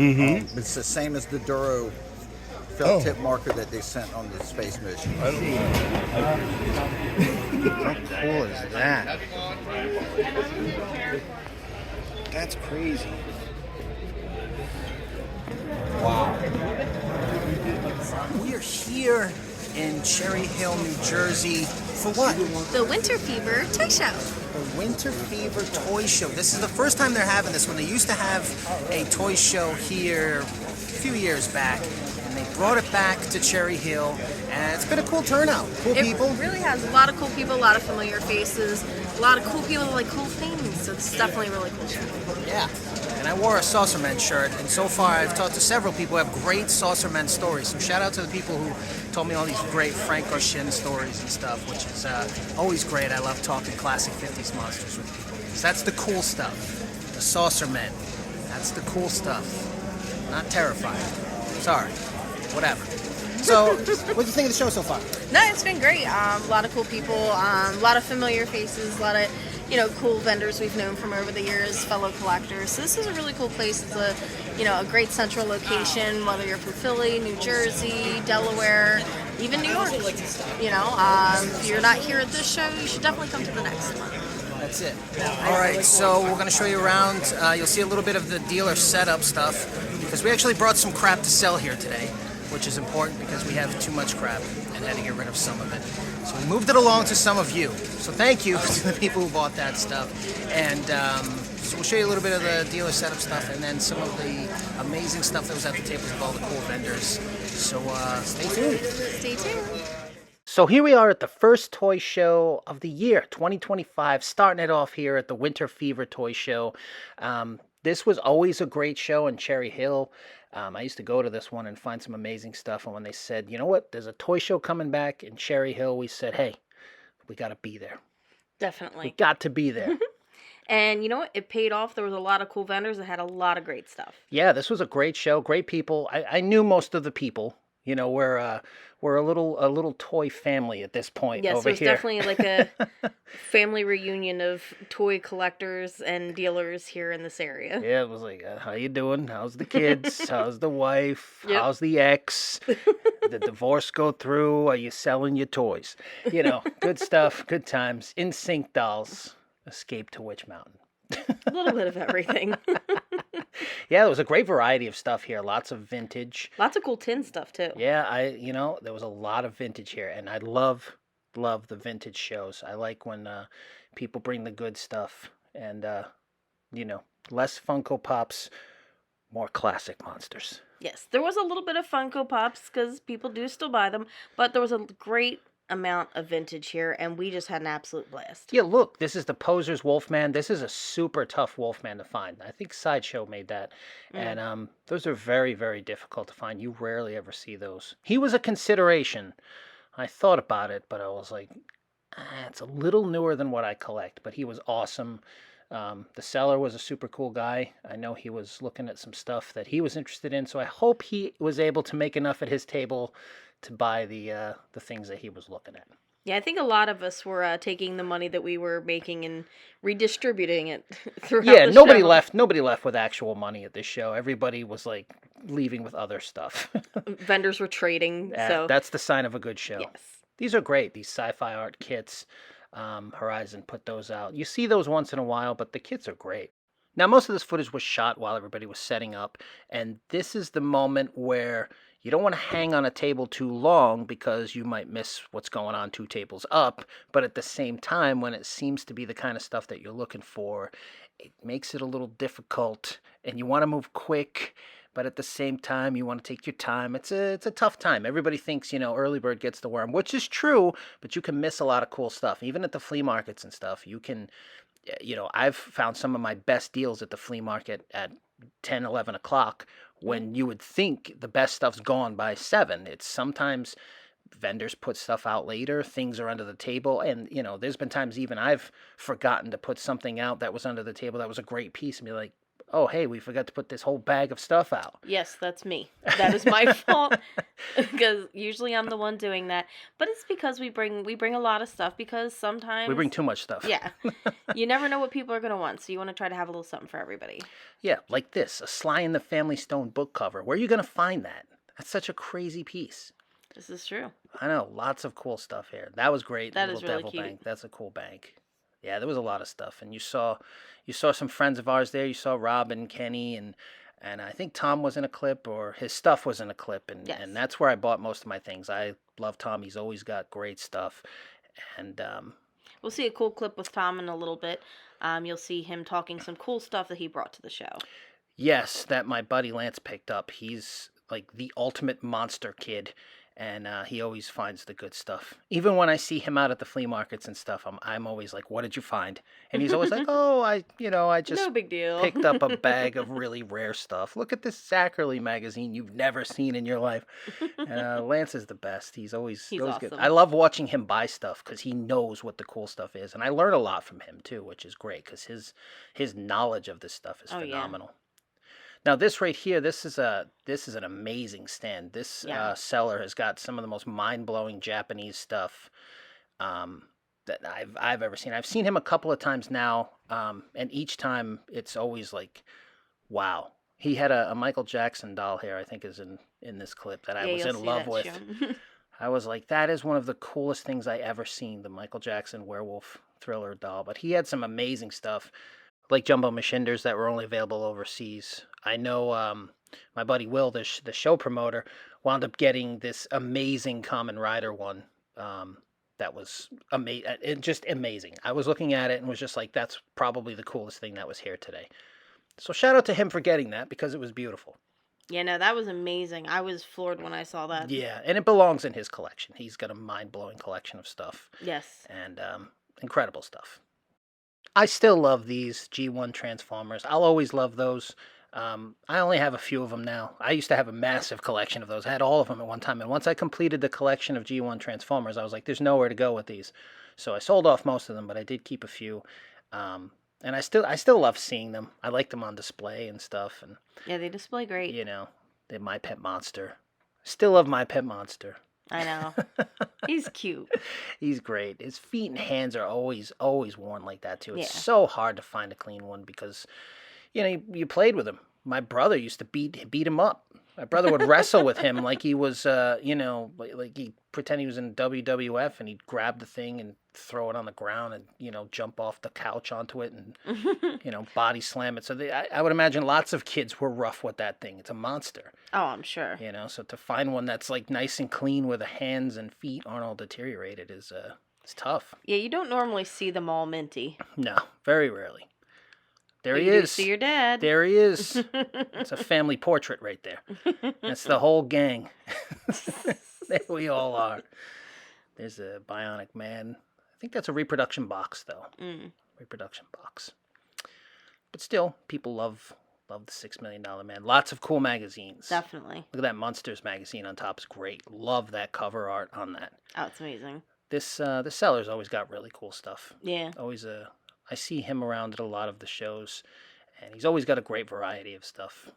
It's the same as the Duro felt tip marker that they sent on the space mission. How cool is that? That's crazy. Wow. We are here in Cherry Hill, New Jersey for what? The Winter Fever Toy Show. The Winter Fever Toy Show. This is the first time they're having this one. They used to have a toy show here a few years back, and they brought it back to Cherry Hill, and it's been a cool turnout. Cool people. It really has a lot of cool people, a lot of familiar faces, a lot of cool people that like cool things. So this is definitely a really cool show. Yeah. And I wore a Saucerman shirt, and so far I've talked to several people who have great Saucerman stories. So shout out to the people who told me all these great Frank Ocean stories and stuff, which is always great. I love talking classic 50s monsters with people. So that's the cool stuff. The Saucermen. That's the cool stuff. Not terrifying. Sorry. Whatever. So, what do you think of the show so far? No, it's been great. A lot of cool people, a lot of familiar faces, a lot of cool vendors we've known from over the years, fellow collectors. So this is a really cool place. It's a great central location, whether you're from Philly, New Jersey, Delaware, even New York. If you're not here at this show, you should definitely come to the next one. That's it. All right, so we're going to show you around. You'll see a little bit of the dealer setup stuff, because we actually brought some crap to sell here today, which is important because we have too much crap and had to get rid of some of it. So we moved it along to some of you. So thank you to the people who bought that stuff. And so we'll show you a little bit of the dealer setup stuff and then some of the amazing stuff that was at the tables of all the cool vendors. So stay tuned. Stay tuned. So here we are at the first toy show of the year, 2025, starting it off here at the Winter Fever Toy Show. This was always a great show in Cherry Hill. I used to go to this one and find some amazing stuff. And when they said, you know what, there's a toy show coming back in Cherry Hill, we said, hey, we got to be there. Definitely. We got to be there. And you know what? It paid off. There was a lot of cool vendors that had a lot of great stuff. Yeah, this was a great show. Great people. I knew most of the people. We're a little toy family at this point yes, over it was here. Definitely like a family reunion of toy collectors and dealers here in this area. Yeah, it was like, how you doing? How's the kids? How's the wife? Yep. How's the ex? Did the divorce go through? Are you selling your toys? Good stuff, good times. In Sync dolls, Escape to Witch Mountain. A little bit of everything. Yeah, there was a great variety of stuff here. Lots of vintage. Lots of cool tin stuff too. Yeah, there was a lot of vintage here, and I love the vintage shows. I like when people bring the good stuff, and less Funko Pops, more classic monsters. Yes, there was a little bit of Funko Pops because people do still buy them, but there was a great amount of vintage here, and we just had an absolute blast. Yeah, look, this is the Poser's Wolfman. This is a super tough Wolfman to find. I think Sideshow made that, and those are very, very difficult to find. You rarely ever see those. He was a consideration. I thought about it, but I was like, it's a little newer than what I collect, but he was awesome. The seller was a super cool guy. I know he was looking at some stuff that he was interested in, so I hope he was able to make enough at his table to buy the things that he was looking at. Yeah, I think a lot of us were taking the money that we were making and redistributing it throughout the show. Nobody left with actual money at this show. Everybody was like leaving with other stuff. Vendors were trading. So that's the sign of a good show. yes. These are great. These sci-fi art kits. Horizon put those out. You see those once in a while, but the kits are great. Now, most of this footage was shot while everybody was setting up, and this is the moment where you don't want to hang on a table too long because you might miss what's going on 2 tables up, but at the same time, when it seems to be the kind of stuff that you're looking for, it makes it a little difficult, and you want to move quick, but at the same time, you want to take your time. It's a tough time. Everybody thinks, early bird gets the worm, which is true, but you can miss a lot of cool stuff. Even at the flea markets and stuff, you can, I've found some of my best deals at the flea market at 10, 11 o'clock when you would think the best stuff's gone by 7. It's sometimes vendors put stuff out later, things are under the table, and, there's been times even I've forgotten to put something out that was under the table that was a great piece and be like, oh, hey, we forgot to put this whole bag of stuff out. Yes, that's me. That is my fault because usually I'm the one doing that. But it's because we bring a lot of stuff because sometimes We bring too much stuff. Yeah. You never know what people are going to want, so you want to try to have a little something for everybody. Yeah, like this, a Sly and the Family Stone book cover. Where are you going to find that? That's such a crazy piece. This is true. I know, lots of cool stuff here. That was great. That Little is really Devil cute. Bank. That's a cool bank. Yeah, there was a lot of stuff, and you saw some friends of ours there. You saw Rob and Kenny, and I think Tom was in a clip, or his stuff was in a clip, and Yes. and that's where I bought most of my things. I love Tom. He's always got great stuff, and We'll see a cool clip with Tom in a little bit. You'll see him talking some cool stuff that he brought to the show. yes, that my buddy Lance picked up. He's like the ultimate monster kid, and he always finds the good stuff. Even when I see him out at the flea markets and stuff, I'm always like, "What did you find?" And he's always like, "Oh, I just No big deal. picked up a bag of really rare stuff. Look at this Zachary magazine you've never seen in your life." And Lance is the best. He's always good. awesome. I love watching him buy stuff because he knows what the cool stuff is, and I learn a lot from him too, which is great because his knowledge of this stuff is Oh, yeah. phenomenal. Now this right here, this is an amazing stand. This Yeah. seller has got some of the most mind-blowing Japanese stuff that I've ever seen. I've seen him a couple of times now, and each time it's always like, wow. He had a Michael Jackson doll here, I think is in this clip that I Yeah, was you'll in see love that with. shown. I was like, that is one of the coolest things I ever seen, the Michael Jackson werewolf thriller doll. But he had some amazing stuff, like jumbo machinders that were only available overseas. I know my buddy Will, the show promoter, wound up getting this amazing Kamen Rider one. That was just amazing. I was looking at it and was just like, that's probably the coolest thing that was here today. So shout out to him for getting that because it was beautiful. Yeah, no, that was amazing. I was floored when I saw that. Yeah, and it belongs in his collection. He's got a mind-blowing collection of stuff. Yes. And incredible stuff. I still love these G1 Transformers. I'll always love those. I only have a few of them now. I used to have a massive collection of those. I had all of them at one time. And once I completed the collection of G1 Transformers, I was like, there's nowhere to go with these. So I sold off most of them, but I did keep a few. And I still love seeing them. I like them on display and stuff. And Yeah, they display great. they're My Pet Monster. Still love My Pet Monster. I know. He's cute. He's great. His feet and hands are always worn like that too. It's Yeah. so hard to find a clean one because you played with him. My brother used to beat him up. My brother would wrestle with him like he was like he pretend he was in WWF, and he'd grab the thing and throw it on the ground and jump off the couch onto it and body slam it. So I would imagine lots of kids were rough with that thing. It's a monster. Oh, I'm sure. So to find one that's like nice and clean where the hands and feet aren't all deteriorated is it's tough. Yeah, you don't normally see them all minty. No, very rarely. There But he you do is. see your dad. There he is. It's a family portrait right there. That's the whole gang. There we all are. There's a Bionic Man. I think that's a reproduction box, though. Reproduction box. But still, people love the $6 Million Man. Lots of cool magazines. Definitely. Look at that Munsters magazine on top. It's great. Love that cover art on that. Oh, it's amazing. This seller's always got really cool stuff. Yeah. Always I see him around at a lot of the shows, and he's always got a great variety of stuff.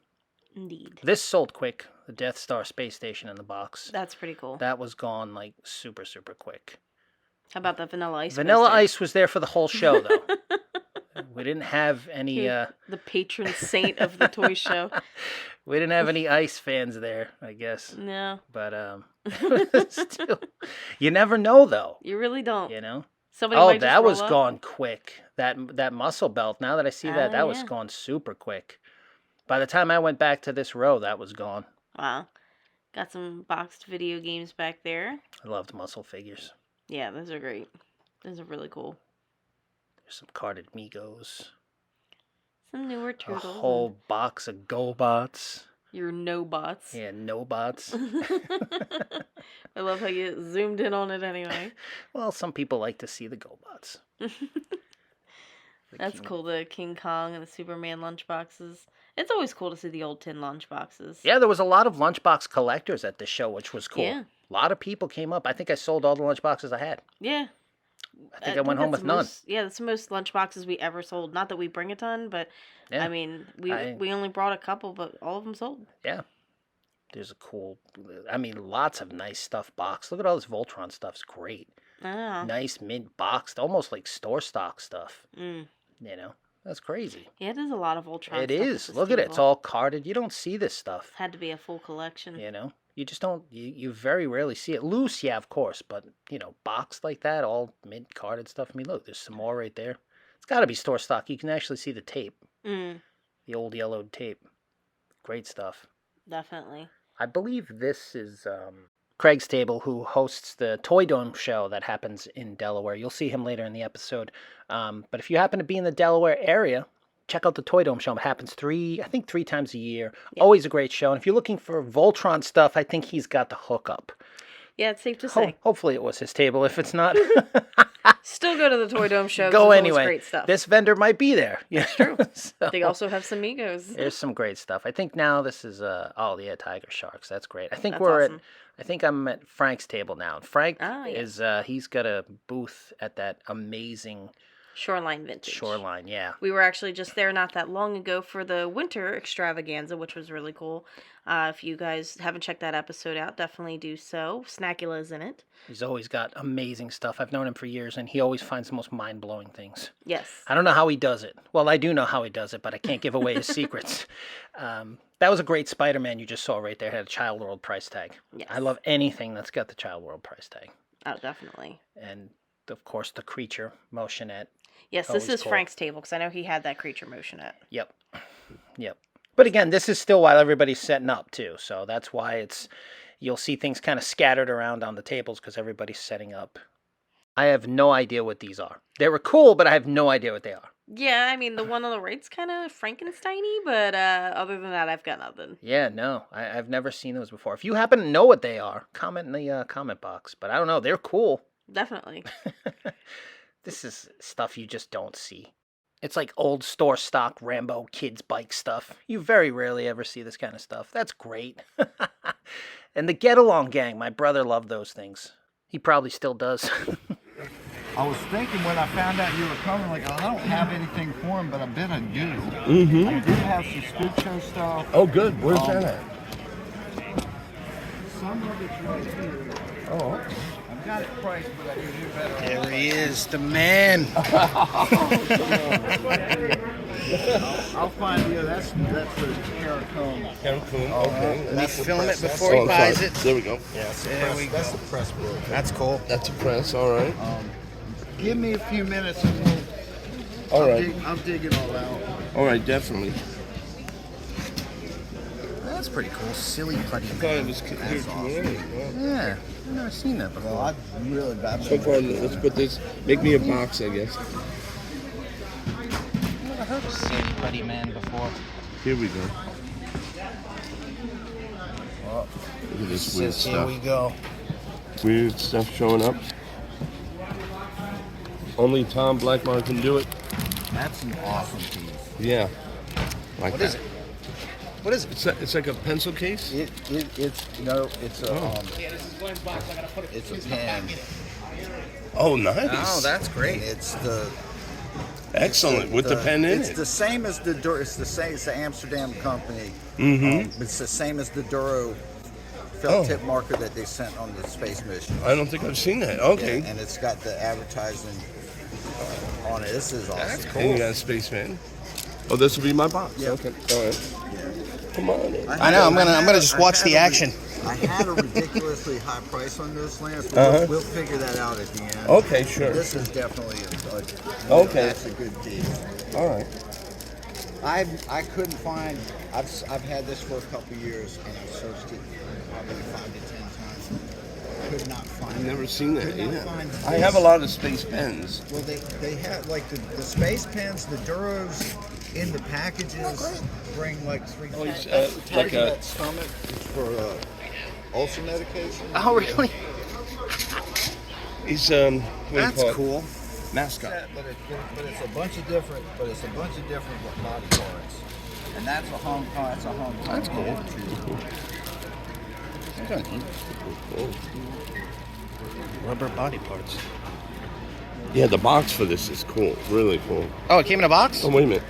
Indeed. This sold quick. The Death Star space station in the box. That's pretty cool. That was gone like super, super quick. How about the Vanilla Ice? Vanilla poster? Ice was there for the whole show, though. We didn't have any. The patron saint of the toy show. We didn't have any Ice fans there, I guess. No, But still, you never know, though. you really don't. Somebody Oh, might just that was roll up. gone quick. That muscle belt. Now that I see that, Oh, that was yeah. gone super quick. By the time I went back to this row, that was gone. Wow. Got some boxed video games back there. I loved muscle figures. Yeah, those are great. Those are really cool. There's some carded Migos. Some newer A turtles. whole box of GoBots. Your no bots. Yeah, no bots. I love how you zoomed in on it anyway. Well, some people like to see the GoBots. That's cool. The King Kong and the Superman lunchboxes. It's always cool to see the old tin lunchboxes. Yeah, there was a lot of lunchbox collectors at the show, which was cool. Yeah. A lot of people came up. I think I sold all the lunchboxes I had. Yeah. I think I went home that's with none. That's the most lunch boxes we ever sold. Not that we bring a ton, but Yeah. I mean, I- we only brought a couple, but all of them sold. Yeah. There's a cool, I mean, lots of nice stuff boxed. Look at all this Voltron stuff. It's great. Oh. Nice mint boxed, almost like store stock stuff. Mm. You know, that's crazy. Yeah, it is a lot of Voltron. It stuff at is. this Look at it. It's table. all carded. You don't see this stuff. Had to be a full collection. You know, you just don't. You very rarely see it loose. Yeah, of course, but you know, boxed like that, all mint carded stuff. I mean, look, there's some more right there. It's got to be store stock. You can actually see the tape, Mm, the old yellowed tape. Great stuff. definitely. I believe this is Craig's table, who hosts the Toy Dome show that happens in Delaware. You'll see him later in the episode. But if you happen to be in the Delaware area, check out the Toy Dome show. It happens three times a year. Yeah. Always a great show. And if you're looking for Voltron stuff, I think he's got the hookup. Yeah, it's safe to say. Hopefully it was his table. If it's not, Still go to the Toy Dome show. 'cause go there's always anyway. Great stuff. This vendor might be there. Yeah, true. They also have some Migos. There's some great stuff. I think now this is Tiger Sharks. That's great. I think That's we're awesome. I think I'm at Frank's table now. Frank Ah, yeah. is he's got a booth at that amazing Shoreline Vintage. Shoreline. Yeah. We were actually just there not that long ago for the winter extravaganza, which was really cool. If you guys haven't checked that episode out, definitely do so. Snackula's in it. He's always got amazing stuff. I've known him for years, and he always finds the most mind-blowing things. Yes. I don't know how he does it. Well, I do know how he does it, but I can't give away his secrets. That was a great Spider-Man you just saw right there. It had a Child World price tag. Yes. I love anything that's got the Child World price tag. Oh, definitely. And, of course, the Creature Motionette. Yes, Always this is cool. Frank's table because I know he had that creature motion at. Yep. But again, this is still while everybody's setting up, too. So that's why you'll see things kind of scattered around on the tables because everybody's setting up. I have no idea what these are. They were cool, but I have no idea what they are. Yeah, I mean, the one on the right's kind of Frankenstein-y, but other than that, I've got nothing. Yeah, no, I've never seen those before. If you happen to know what they are, comment in the comment box. But I don't know, they're cool. Definitely. This is stuff you just don't see. It's like old store stock Rambo kids bike stuff. You very rarely ever see this kind of stuff. That's great. And the Get Along Gang, my brother loved those things. He probably still does. I was thinking when I found out you were coming, like, I don't have anything for him, but I bet I do. Mm-hmm. I do have some Scoop Show stuff. Oh, good. Where's that at? Some of it's right here. Oh, I've got it priced, but I can do better. There he is, the man. I'll find you. That's the Caracone. Cancun. Okay. Let me That's the film it press. before Oh, he I'm buys sorry. it. There we go. There we That's go. the press book. That's cool. That's a press. All right. Give me a few minutes and All right. I'll dig it all out. All right. Definitely. That's pretty cool. Silly Putty I thought Man. it was here tomorrow. Yeah, I've never seen that Well, before. I really bad. So far, let's put this. Make me a box, I guess. I've never heard of Silly Putty Man before. Here we go. Look at this weird Says, here stuff. we go. Weird stuff showing up. Only Tom Blackmar can do it. That's an awesome piece. Yeah. Like What that. is it? What is it? It's like a pencil case. It's it's a it's a pen. Oh, nice. Oh, that's great. It's the Excellent. With the pen in it's it. the same as the It's the same. It's the Amsterdam company. Mm-hmm. It's the same as the Duro felt tip marker that they sent on the space mission. I don't think I've seen that. Okay. And it's got the advertising on it. This is awesome. That's And you got a spaceman. Oh, this will be my box. Yeah. Okay. All right. Come on in. I know, I'm gonna just watch the action. I had a ridiculously high price on those lamps, but Uh-huh. we'll figure that out at the end. Okay, sure. This is definitely Okay. That's a good piece. All right. I couldn't find. I've had this for a couple years and I've searched it probably 5 to 10 times. Could not find. I've it. never seen that. Could not Yeah. find I this. have a lot of space pens. Well, they have like the space pens, the Duros in the packages bring like 3. Oh, it's, Part like of a- that stomach is for ulcer medication. Oh, really? He's what do you That's call it? cool. Mascot. But it's a bunch of different body parts, and that's a Hong Kong. That's a Hong Kong. That's cool. Oh. Rubber body parts. Yeah, the box for this is cool. Really cool. Oh, it came in a box? Oh, wait a minute.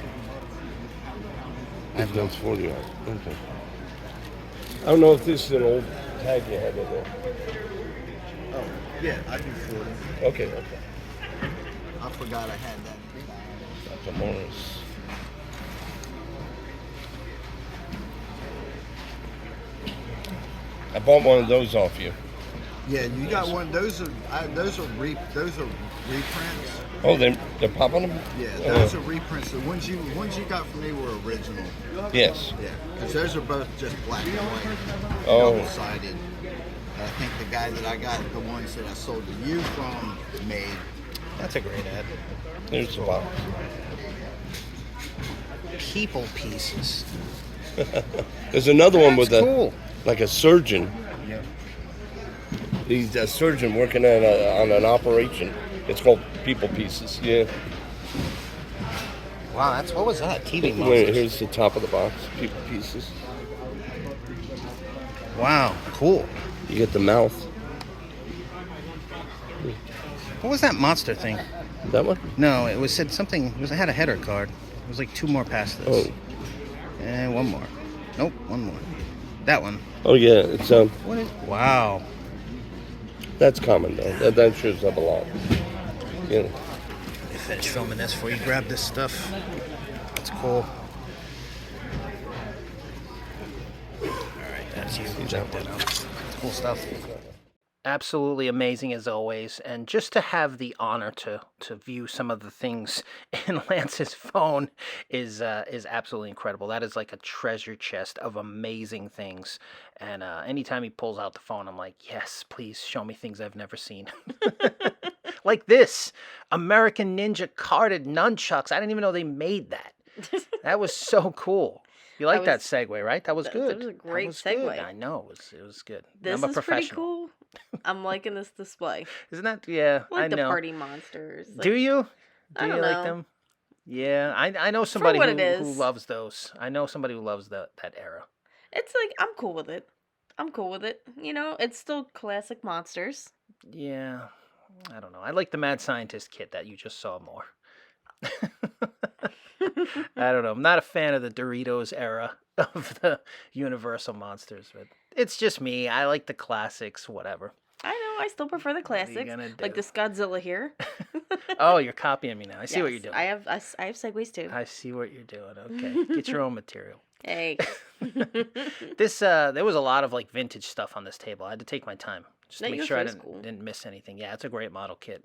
This one's 40 yards. Okay. I don't know if this is an old tag you had in there. Oh, yeah, I do 40. Okay. I forgot I had that. Dr. Morris. I bought one of those off you. Yeah, you got one. Those are reprints. Oh, they're popping them? Yeah, those are reprints. The ones you got from me were original. Yes. Yeah, because those are both just black and white, Oh. double-sided. I think the guy that I got the ones that I sold to you from made. That's a great ad. There's the box. People pieces. There's another one That's with cool. like a surgeon. Yeah. He's a surgeon working on an operation. It's called People Pieces. Yeah. Wow, what was that? TV Wait, monsters. here's the top of the box. People Pieces. Wow, cool. You get the mouth. What was that monster thing? That one? No, it said something. It had a header card. It was like 2 more past this. Oh. And 1 more. Nope, 1 more. That one. Oh yeah, it's What is? Wow. that's common though. That shows up a lot. Yeah. Let me finish filming this before you grab this stuff. That's cool. Alright, that's you. Check that out. Cool stuff. Absolutely amazing as always. And just to have the honor to view some of the things in Lance's phone is absolutely incredible. That is like a treasure chest of amazing things. And anytime he pulls out the phone, I'm like, yes, please show me things I've never seen. Like this American Ninja carded nunchucks. I didn't even know they made that. That was so cool. You like that segue, right? That was good. That was a great was good. segue. I know it was good. This I'm a is professional. pretty cool. I'm liking this display. Isn't that? Yeah, I like I the know. party monsters. Do you? I Do don't you like know. them? Yeah, I know somebody what who, it who is. loves those. I know somebody who loves that era. It's like I'm cool with it. I'm cool with it. You know, it's still classic monsters. Yeah, I don't know. I like the Mad Scientist kit that you just saw more. I don't know. I'm not a fan of the Doritos era of the Universal monsters, but it's just me. I like the classics, whatever. I know. I still prefer the classics, gonna like do? this Godzilla here. Oh, you're copying me now. I see what you're Yes, doing. I have segues too. I see what you're doing. Okay, get your own material. Hey. This there was a lot of like vintage stuff on this table. I had to take my time just to No, make yours sure I was cool. didn't miss anything. Yeah, it's a great model kit.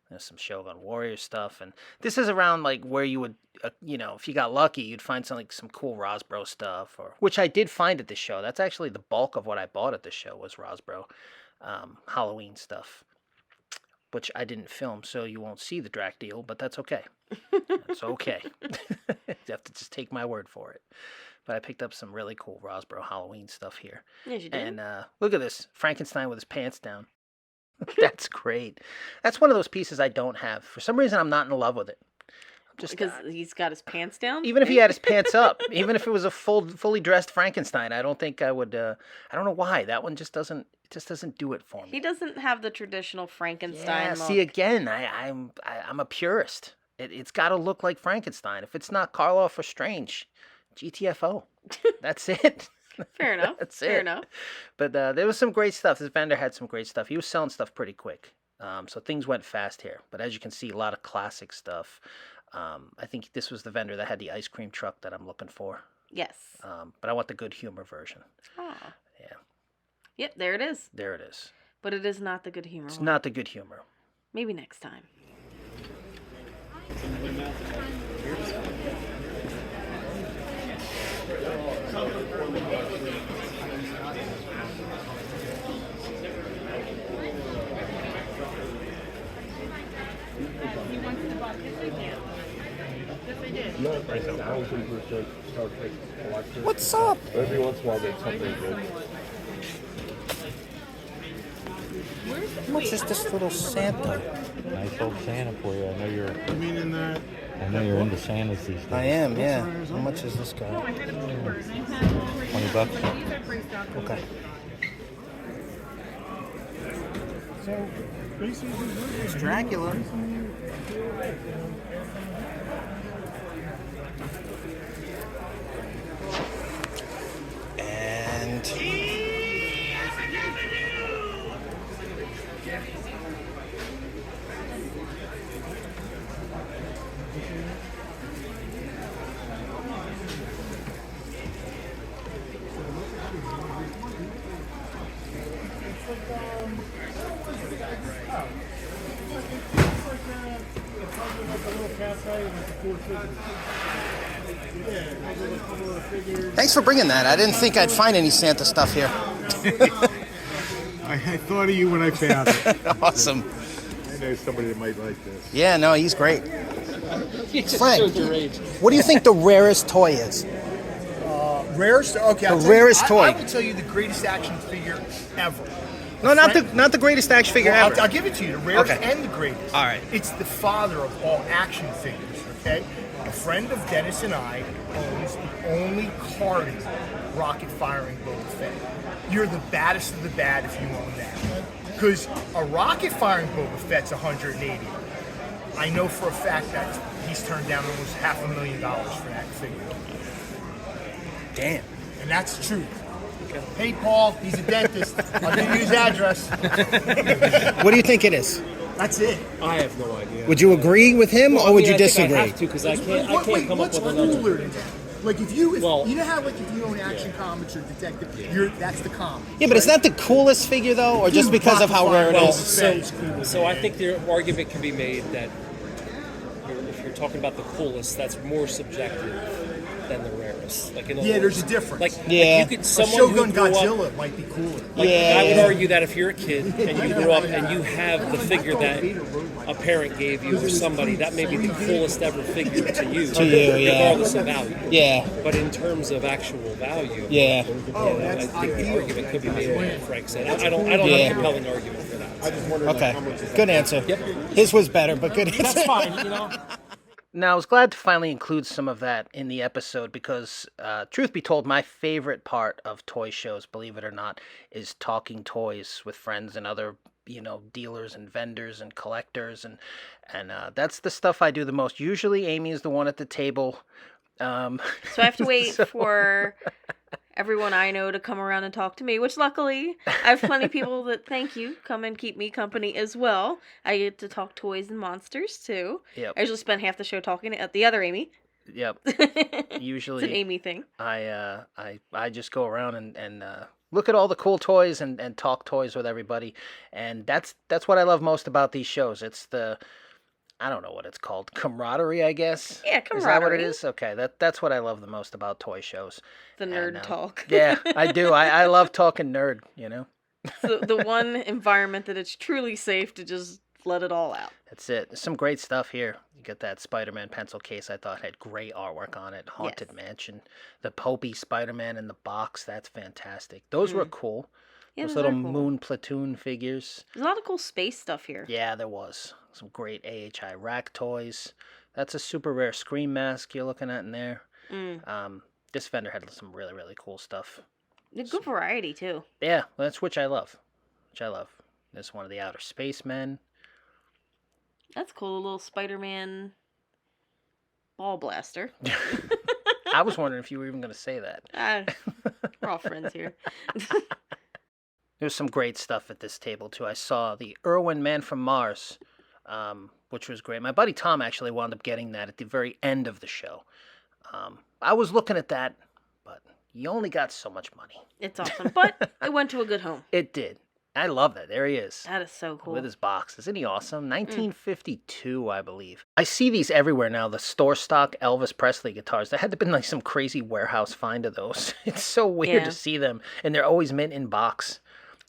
There's some Shogun Warrior stuff, and this is around like where you would, if you got lucky, you'd find some cool Rosbro stuff, which I did find at the show. That's actually the bulk of what I bought at the show was Rosbro Halloween stuff, which I didn't film, so you won't see the Drac deal, but that's okay. It's okay. You have to just take my word for it. But I picked up some really cool Rosbro Halloween stuff here. Yes, you did. And look at this. Frankenstein with his pants down. That's great. That's one of those pieces I don't have. For some reason, I'm not in love with it. I'm just Because he's got his pants down. even if he had his pants up, even if it was a fully dressed Frankenstein, I don't think I would. I don't know why that one just doesn't do it for me. He doesn't have the traditional Frankenstein Yeah, look. see again, I'm a purist. It's got to look like Frankenstein. If it's not Karloff or Strange, GTFO. That's it. Fair enough. That's Fair it. enough. But there was some great stuff. This vendor had some great stuff. He was selling stuff pretty quick. So things went fast here. But as you can see, a lot of classic stuff. I think this was the vendor that had the ice cream truck that I'm looking for. Yes. But I want the good humor version. Oh. Yeah, Yep, there it is. there it is. But it is not the good humor It's one. not the good humor. Maybe next time. Not a 1,000% Star Trek collector. What's up? Every once in a while, there's something good. How much is this little Santa? Nice old Santa for you. I know you're into Santas these days. I am, yeah. How much is this guy? $20. Okay. It's Dracula. And thanks for bringing that. I didn't think I'd find any Santa stuff here. I thought of you when I found it. Awesome. I know somebody that might like this. Yeah, no, he's great. Frank, what do you think the rarest toy is? Rarest? Okay, The rarest toy. I will tell you the greatest action figure ever. No, not the greatest action figure Well, ever. I'll give it to you. The rarest Okay. and the greatest. All right. It's the father of all action figures. Okay, a friend of Dennis and I owns the only carded rocket firing Boba Fett. You're the baddest of the bad if you own that. Because a rocket firing Boba Fett's 180. I know for a fact that he's turned down almost $500,000 for that figure. Damn. And that's the truth. Hey, Paul, he's a dentist. I'll give you his address. What do you think it is? That's it. I have no idea. Would you agree with him, or would you disagree? I have to because I can't come up What's with a number. cooler than that? Like if you Well- you know how like if you own action comics or detective, that's the comic. Yeah, but it's not the coolest figure though, or just because of how rare it Well, is. so I think the argument can be made that if you're talking about the coolest, that's more subjective than the rarest. Like in other Yeah, there's words, a difference. Like, Yeah. like you could A someone Shogun who grew up, Godzilla might be cooler. like, Yeah. I would argue that if you're a kid and you grew up and you have the figure that a parent gave you or somebody, that may be the coolest ever figure to you, yeah. regardless of value. Yeah, But in terms of actual value, yeah. I think the argument could be made like Frank said. I don't have Yeah. a compelling argument for that. Okay, good answer. His was better, but good answer. That's fine, you know. Now, I was glad to finally include some of that in the episode because, truth be told, my favorite part of toy shows, believe it or not, is talking toys with friends and other, dealers and vendors and collectors, and that's the stuff I do the most. Usually, Amy is the one at the table. So I have to wait for everyone I know to come around and talk to me, which luckily I have plenty of people that, thank you, come and keep me company as well. I get to talk toys and monsters too. Yep. I usually spend half the show talking at the other Amy. Yep. It's Usually, an Amy thing. I just go around and look at all the cool toys and talk toys with everybody, and that's what I love most about these shows. It's the, I don't know what it's called, camaraderie, I guess. Yeah, Is that what it camaraderie. is? Okay, that's what I love the most about toy shows. The And, nerd talk. Yeah, I do. I love talking nerd. So the one environment that it's truly safe to just let it all out. That's it. There's some great stuff here. You get that Spider-Man pencil case I thought had great artwork on it. Haunted Yes. Mansion. The Popey Spider-Man in the box. That's fantastic. Those were cool. Yeah, Those those little are cool. Moon Platoon figures. There's a lot of cool space stuff here. Yeah, there was. Some great AHI rack toys. That's a super rare Scream mask you're looking at in there. This vendor had some really, really cool stuff. A good variety too. Yeah, that's which I love. There's one of the Outer Spacemen. That's cool. A little Spider-Man ball blaster. I was wondering if you were even going to say that. We're all friends here. There's some great stuff at this table, too. I saw the Irwin Man from Mars, which was great. My buddy Tom actually wound up getting that at the very end of the show. I was looking at that, but you only got so much money. It's awesome. But it went to a good home. It did. I love that. There he is. That is so cool. With his box. Isn't he awesome? 1952, I believe. I see these everywhere now, the store stock Elvis Presley guitars. There had to have been like some crazy warehouse find of those. It's so weird Yeah. to see them. And they're always mint in box.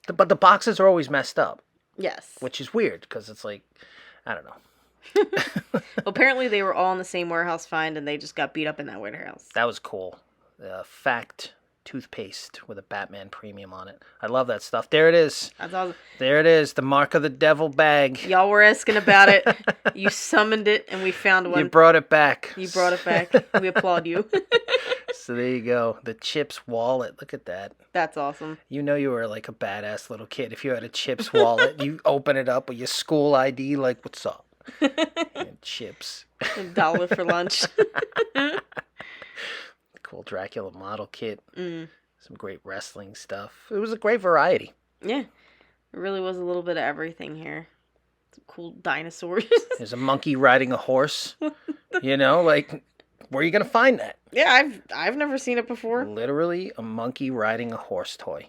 But the boxes are always messed up, Yes. which is weird because it's like, I don't know. Apparently they were all in the same warehouse find and they just got beat up in that warehouse. That was cool. Fact toothpaste with a Batman premium on it. I love that stuff. There it is. That's awesome. There it is. The Mark of the Devil bag. Y'all were asking about it. You summoned it and we found one. You brought it back. You brought it back. We applaud you. So there you go. The Chips wallet. Look at that. That's awesome. You know you were like a badass little kid. If you had a Chips wallet, you open it up with your school ID, like, what's up? And Chips. $1 for lunch. Cool Dracula model kit. Mm. Some great wrestling stuff. It was a great variety. Yeah. It really was a little bit of everything here. Some cool dinosaurs. There's a monkey riding a horse. You know, like, where are you going to find that? Yeah, I've never seen it before. Literally a monkey riding a horse toy.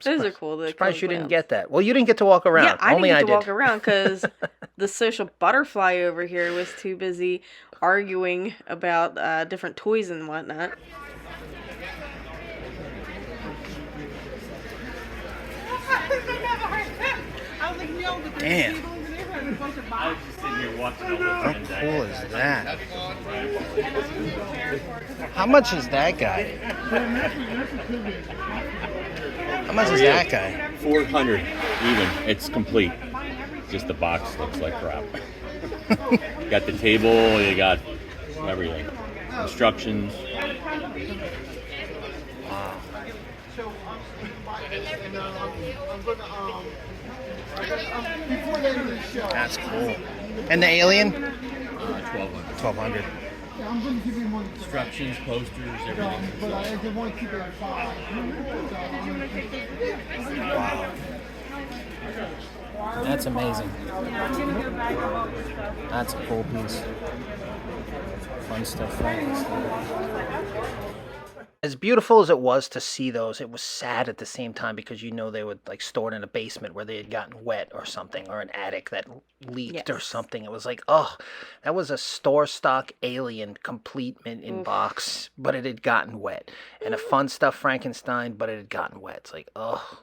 Those are cool. I'm surprised you didn't get that. Well, you didn't get to walk around. Yeah, I Only didn't get to I walk around because the social butterfly over here was too busy arguing about different toys and whatnot. Damn. I was just sitting here watching all How this. cool is that? How much is that guy? How much is that guy? 400 even. It's complete. Just the box looks like crap. You got the table, you got everything. Instructions. Wow. That's cool. And the alien? 1200. 1200. Instructions, posters, everything. Wow. That's amazing. That's a cool piece. Fun stuff. As beautiful as it was to see those, it was sad at the same time because you know they were like stored in a basement where they had gotten wet or something, or an attic that leaked or something. It was like, oh, that was a store stock alien complete mint in box, but it had gotten wet. And a fun stuff Frankenstein, but it had gotten wet. It's like, oh,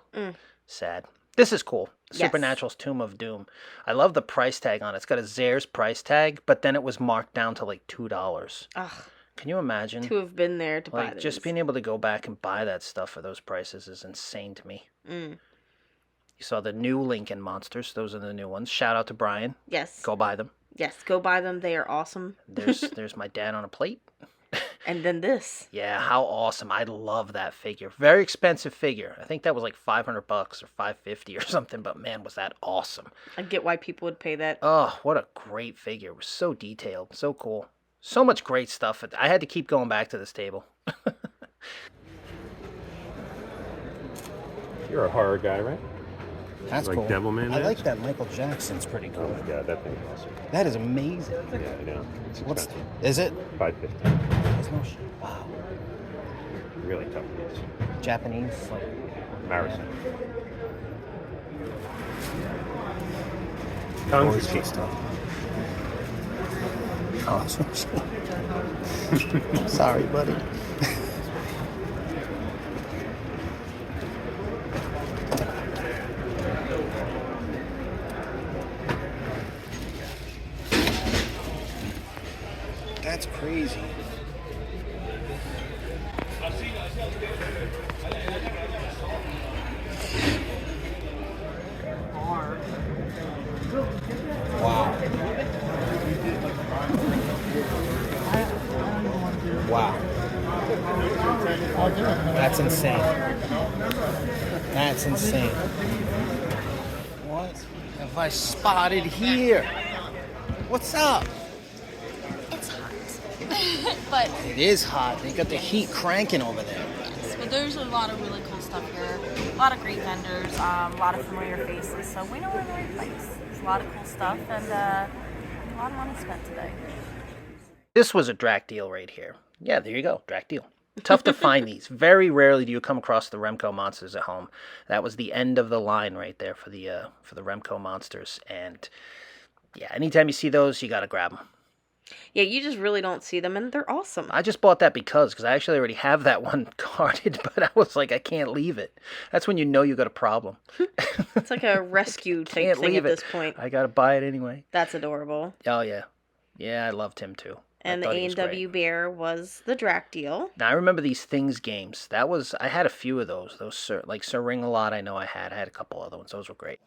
sad. This is cool. Supernatural's Tomb of Doom. I love the price tag on it. It's got a Zayre's price tag, but then it was marked down to like $2. Ugh. Can you imagine? To have been there to buy Like, this. just being able to go back and buy that stuff for those prices is insane to me. Mm. You saw the new Lincoln Monsters. Those are the new ones. Shout out to Brian. Yes. Go buy them. Yes, go buy them. They are awesome. There's my dad on a plate. And then this. Yeah, how awesome. I love that figure. Very expensive figure. I think that was like $500 or $550 or something, but man, was that awesome. I get why people would pay that. Oh, what a great figure. It was so detailed, so cool. So much great stuff. I had to keep going back to this table. You're a horror guy, right? That's Like cool. Devilman I is? like that Michael Jackson's pretty Oh cool. my god, that thing's awesome. That is amazing. Yeah, I know. It's What's expensive. is it? $550. There's no shit. Wow. Really tough piece. Japanese, like Marathon. gorgeous stuff. Oh, sorry, buddy. That's crazy. Wow. Wow. That's insane. That's insane. What have I spotted here? What's up? It's hot. But It is hot. They got the heat cranking over there. yes, but there's a lot of really cool stuff here. A lot of great vendors, a lot of familiar faces. So we know we're in the right place. There's a lot of cool stuff and a lot of money spent today. This was a Drac deal right here. Yeah, there you go. Drac deal. Tough to find these. Very rarely do you come across the Remco monsters at home. That was the end of the line right there for the Remco monsters. And yeah, anytime you see those, you got to grab them. Yeah, you just really don't see them, and they're awesome. I just bought that because I actually already have that one carded, but I was like, I can't leave it. That's when you know you got a problem. It's like a rescue type Can't thing leave at it. this point. I got to buy it anyway. That's adorable. Oh, yeah. Yeah, I loved him too. And I the thought he was great. A&W Bear was the Drac deal. Now I remember these Things games. I had a few of those. Like Sir Ring-a-Lot, I know I had a couple other ones. Those were great.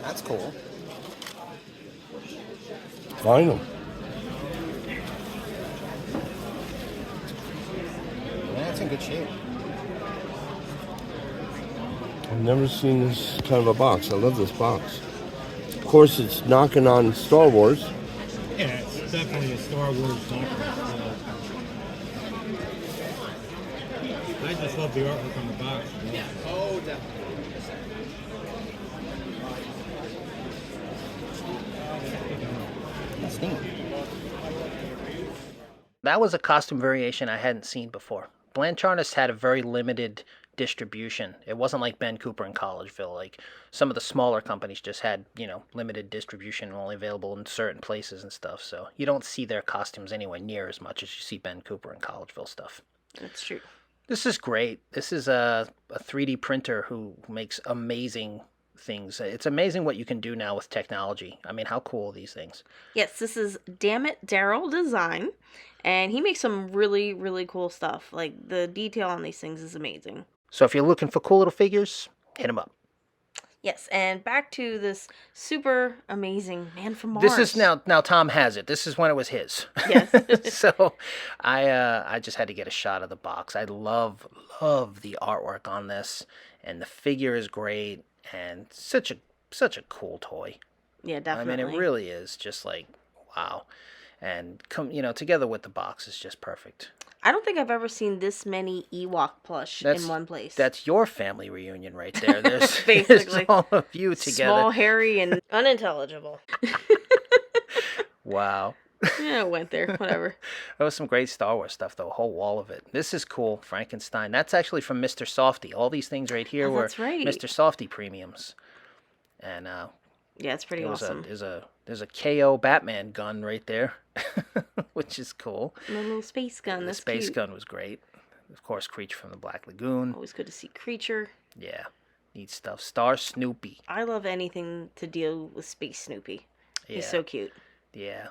That's cool. Vinyl. That's in good shape. I've never seen this kind of a box. I love this box. Of course, it's knocking on Star Wars. Yeah, it's definitely a Star Wars knockoff. I just love the artwork on the box. Yeah. Oh, definitely. That's neat. That was a costume variation I hadn't seen before. Blancharnist had a very limited distribution. It wasn't like Ben Cooper in Collegeville. Like some of the smaller companies just had, limited distribution, only available in certain places and stuff. So you don't see their costumes anywhere near as much as you see Ben Cooper and Collegeville stuff. That's true. This is great. This is a 3D printer who makes amazing things. It's amazing what you can do now with technology. I mean, how cool are these things? Yes, this is Dammit Daryl Design, and he makes some really, really cool stuff. Like, the detail on these things is amazing. So if you're looking for cool little figures, hit him up. Yes, and back to this super amazing Man from Mars. This is now Tom has it. This is when it was his. Yes. So I just had to get a shot of the box. I love the artwork on this, and the figure is great, and such a cool toy. Yeah, definitely. I mean, it really is just like wow, and together with the box is just perfect. I don't think I've ever seen this many Ewok plush in one place. That's your family reunion right there. There's, Basically. there's all of you together. Small, hairy, and unintelligible. Wow. Yeah, it went there. Whatever. There was some great Star Wars stuff, though. A whole wall of it. This is cool. Frankenstein. That's actually from Mr. Softy. All these things right here were right. Mr. Softy premiums. And yeah, it's pretty awesome. There's a KO Batman gun right there, which is cool. And a little space gun. The That's space cute. gun was great. Of course, Creature from the Black Lagoon. Always good to see Creature. Yeah, neat stuff. Star Snoopy. I love anything to deal with Space Snoopy. Yeah. He's so cute. Yeah.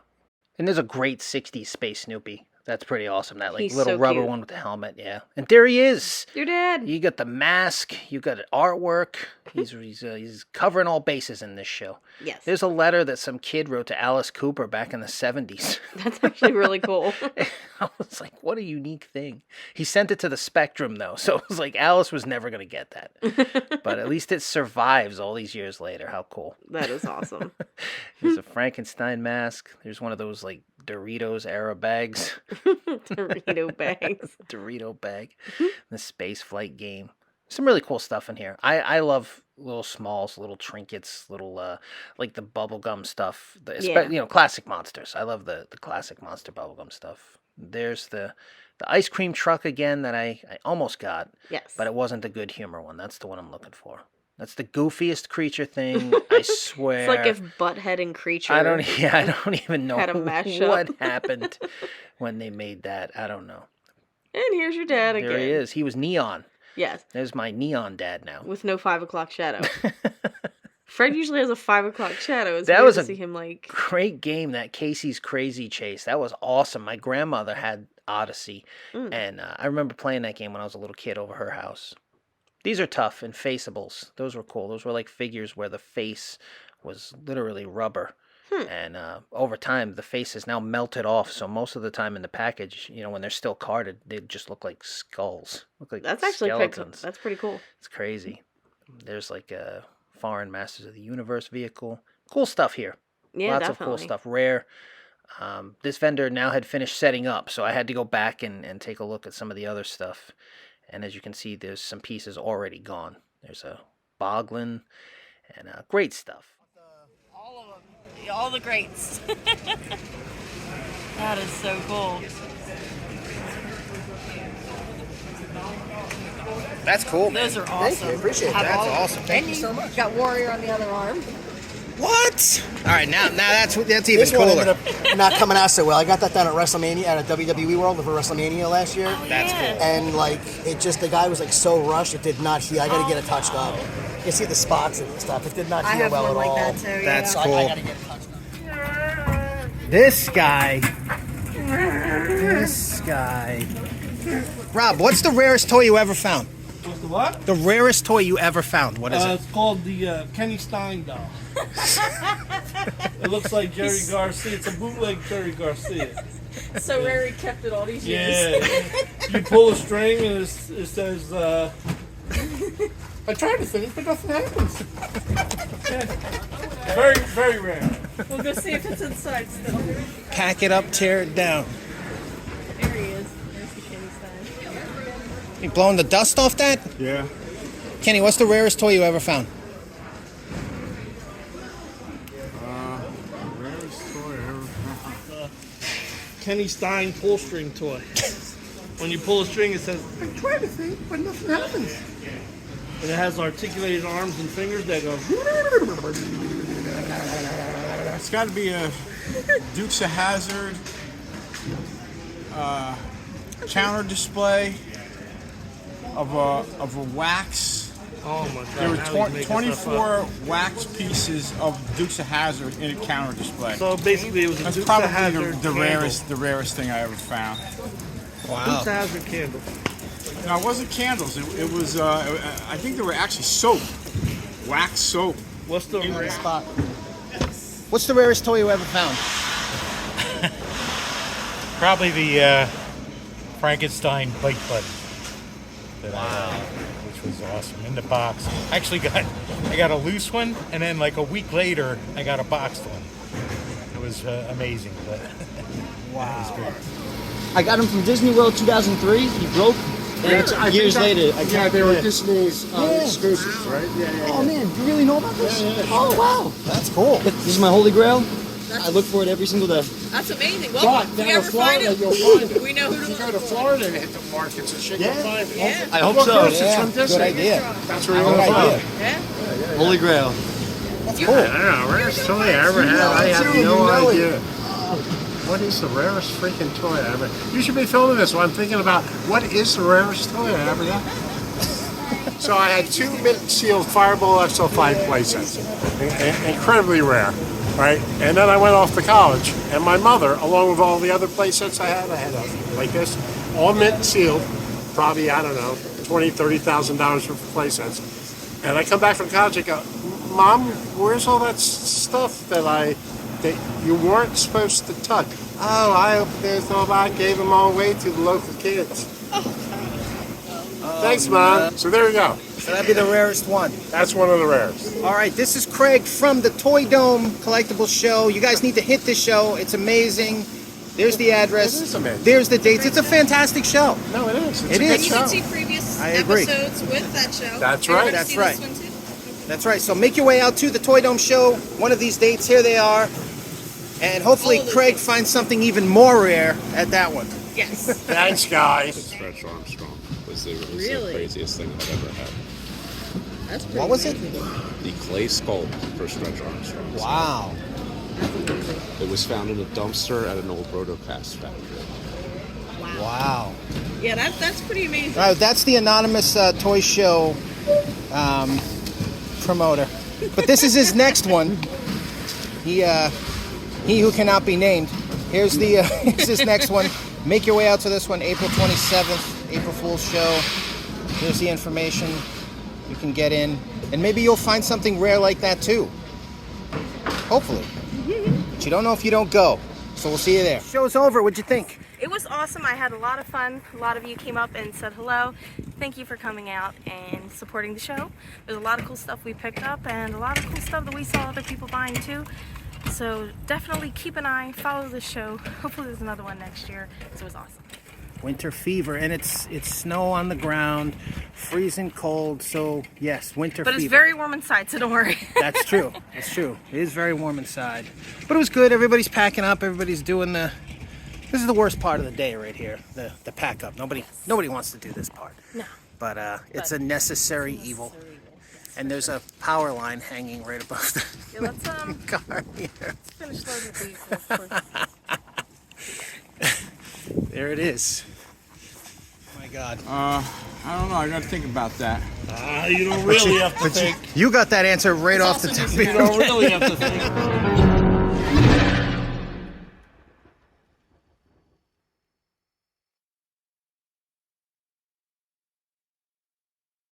And there's a great 60s Space Snoopy. That's pretty awesome. That He's little so rubber cute. one with the helmet. Yeah. And there he is. Your dad. You got the mask. You got artwork. He's covering all bases in this show. Yes. There's a letter that some kid wrote to Alice Cooper back in the 70s. That's actually really cool. I was like, what a unique thing. He sent it to the Spectrum, though. So it was like Alice was never going to get that. But at least it survives all these years later. How cool. That is awesome. There's a Frankenstein mask. There's one of those like Doritos era bags. Dorito bags. Dorito bag. The space flight game. Some really cool stuff in here. I love little smalls, little trinkets, little like the bubblegum stuff. Classic monsters. I love the classic monster bubblegum stuff. There's the ice cream truck again that I almost got. Yes. But it wasn't the good humor one. That's the one I'm looking for. That's the goofiest creature thing, I swear. It's like if Butthead and Creature I don't even know had a mashup. what happened when they made that. I don't know. And here's your dad again. There he is. He was neon. Yes. There's my neon dad now. With no 5 o'clock shadow. Fred usually has a 5 o'clock shadow. It's that weird was to a see him like great game, that Casey's Crazy Chase. That was awesome. My grandmother had Odyssey, and I remember playing that game when I was a little kid over her house. These are tough and faceables. Those were cool. Those were like figures where the face was literally rubber. And over time, the face is now melted off. So most of the time in the package, when they're still carded, they just look like skulls. Look like that's actually skeletons. That's pretty cool. It's crazy. There's like a foreign Masters of the Universe vehicle. Cool stuff here. Yeah, Lots definitely. of cool stuff. Rare. This vendor now had finished setting up, so I had to go back and take a look at some of the other stuff. And as you can see, there's some pieces already gone. There's a Boglin and great stuff. All the greats. That is so cool. That's cool, man. Those are awesome. Thank you. Appreciate that. That's awesome. Thank you so much. Got Warrior on the other arm. What? All right, now that's even This one cooler. ended up not coming out so well. I got that done at WrestleMania, at a WWE World for WrestleMania last year. That's cool. And the guy was like so rushed, it did not heal. I got to get it touched up. You see the spots and stuff. It did not heal well at all. I have one like that too. That's yeah. cool. I got to get it touched up. This guy. Rob, what's the rarest toy you ever found? The what? The rarest toy you ever found. What is it? It's called the Kenny Stein doll. It looks like Jerry Garcia. It's a bootleg Jerry Garcia. So rare he kept it all these years. Yeah. You pull a string and it says, I tried to finish, but nothing happens. Yeah. Very, very rare. We'll go see if it's inside still. Pack it up, tear it down. There he is. There's the Kenny Stein. You blowing the dust off that? Yeah. Kenny, what's the rarest toy you ever found? Rarest toy I ever found. Kenny Stein pull string toy. When you pull a string, it says, I tried to think, but nothing happens. And it has articulated arms and fingers that go. It's got to be a Dukes of Hazzard counter display of a wax. Oh my God! There were now he's making 24 wax pieces of Dukes of Hazzard in a counter display. So basically, it was a That's Dukes probably of Hazzard the candle. rarest thing I ever found. Wow. Dukes of Hazzard candle. No, it wasn't candles. It was. I think they were actually soap, wax soap. What's the rarest spot? What's the rarest toy you ever found? Probably the Frankenstein bike buddy. Wow. Which was awesome in the box. Actually, I got a loose one, and then like a week later, I got a boxed one. It was amazing, but Wow. it was great. I got him from Disney World 2003. He broke. And years later, Yeah, they were Disney's Yeah. exclusives, right? Yeah. Oh man, you really know about this? Yeah. Oh wow, that's cool. This is my holy grail. I look for it every single day. That's amazing. But Well, if down we in ever find Florida, it, you'll find it. we know who If to you go look to for. Florida and hit the markets and shit, you'll find it. Yeah. I hope Look, so. Chris, it's from Disney. Good idea. That's where you Good want to idea. find. Yeah. Holy grail. Cool. I don't know. Rarest toy I ever had. I have no idea. What is the rarest freaking toy I ever? You should be filming this. While I'm thinking about what is the rarest toy I ever got. So I had 2 mint sealed Fireball XL5 playsets, incredibly rare, right? And then I went off to college, and my mother, along with all the other playsets I had like this, all mint sealed, probably I don't know, $20,000-$30,000 worth of playsets. And I come back from college, I go, Mom, where's all that stuff that you weren't supposed to touch? Oh, I gave them all away to the local kids. Thanks, Mom. So there you go. So that'd be the rarest one. That's one of the rarest. All right, this is Craig from the Toy Dome Collectibles Show. You guys need to hit this show. It's amazing. There's the address. It is amazing. There's the dates. It's a fantastic show. No, it is. It's It a is. good And you show. can see previous I agree. episodes with that show. That's And you're right. gonna That's see right. This one too? That's right. So make your way out to the Toy Dome Show. One of these dates, here they are. And hopefully All of those Craig dates. finds something even more rare at that one. Yes. Thanks, guys. Stretch Armstrong was the Really? craziest thing I've ever had. That's pretty What was it? amazing. The clay sculpt for Stretch Armstrong. Wow. It was found in a dumpster at an old Rotocast factory. Wow. Yeah, that's pretty amazing. All right, that's the anonymous Toy Show promoter. But this is his next one. He who cannot be named. Here's his next one. Make your way out to this one, April 27th, April Fool's Show. Here's the information. You can get in, and maybe you'll find something rare like that too. Hopefully. But you don't know if you don't go. So we'll see you there. Show's over. What'd you think? It was awesome. I had a lot of fun. A lot of you came up and said hello. Thank you for coming out and supporting the show. There's a lot of cool stuff we picked up and a lot of cool stuff that we saw other people buying too. So definitely keep an eye, follow the show. Hopefully there's another one next year. So it was awesome. Winter fever, and it's snow on the ground, freezing cold. So yes, winter But fever. it's very warm inside, so don't worry. That's true. It's true. It is very warm inside. But it was good. Everybody's packing up. Everybody's doing the... This is the worst part of the day right here, the pack up. Nobody wants to do this part. No. But it's a necessary evil. And there's a power line hanging right above the Yeah, let's car here. let's finish loading these real quick. There it is. Oh my God. I don't know. I got to think about that. You don't really have to think. You got that answer right off the top of You your don't head. really have to think.